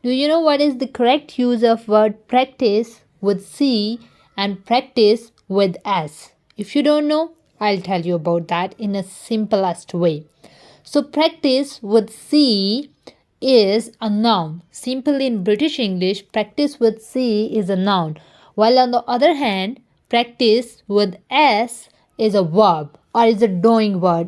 Do you know what is the correct use of word practice with C and practice with S? If you don't know, I'll tell you about that in a simplest way. So practice with C is a noun. Simply in British English, practice with C is a noun. While on the other hand, practice with S is a verb or is a doing word.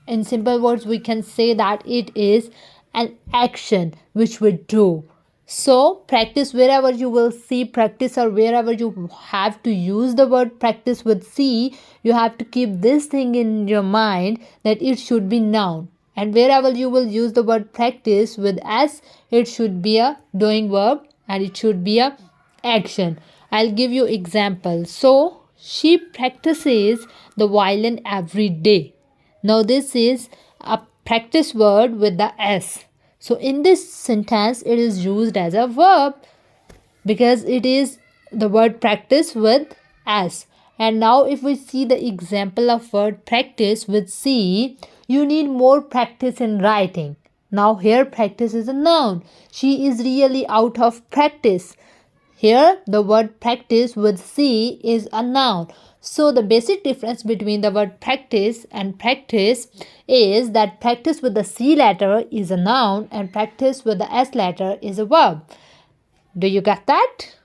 In simple words, we can say that it is an action which we do. So practice, wherever you will see practice or wherever you have to use the word practice with C, you have to keep this thing in your mind that it should be noun. And wherever you will use the word practice with S, it should be a doing verb and it should be a action. I'll give you example. So she practices the violin every day. Now this is a practice word with the S. So in this sentence, it is used as a verb because it is the word practice with S. And now if we see the example of word practice with C, you need more practice in writing. Now here practice is a noun. She is really out of practice. Here the word practice with C is a noun. So the basic difference between the word practice and practice is that practice with the C letter is a noun and practice with the S letter is a verb. Do you get that?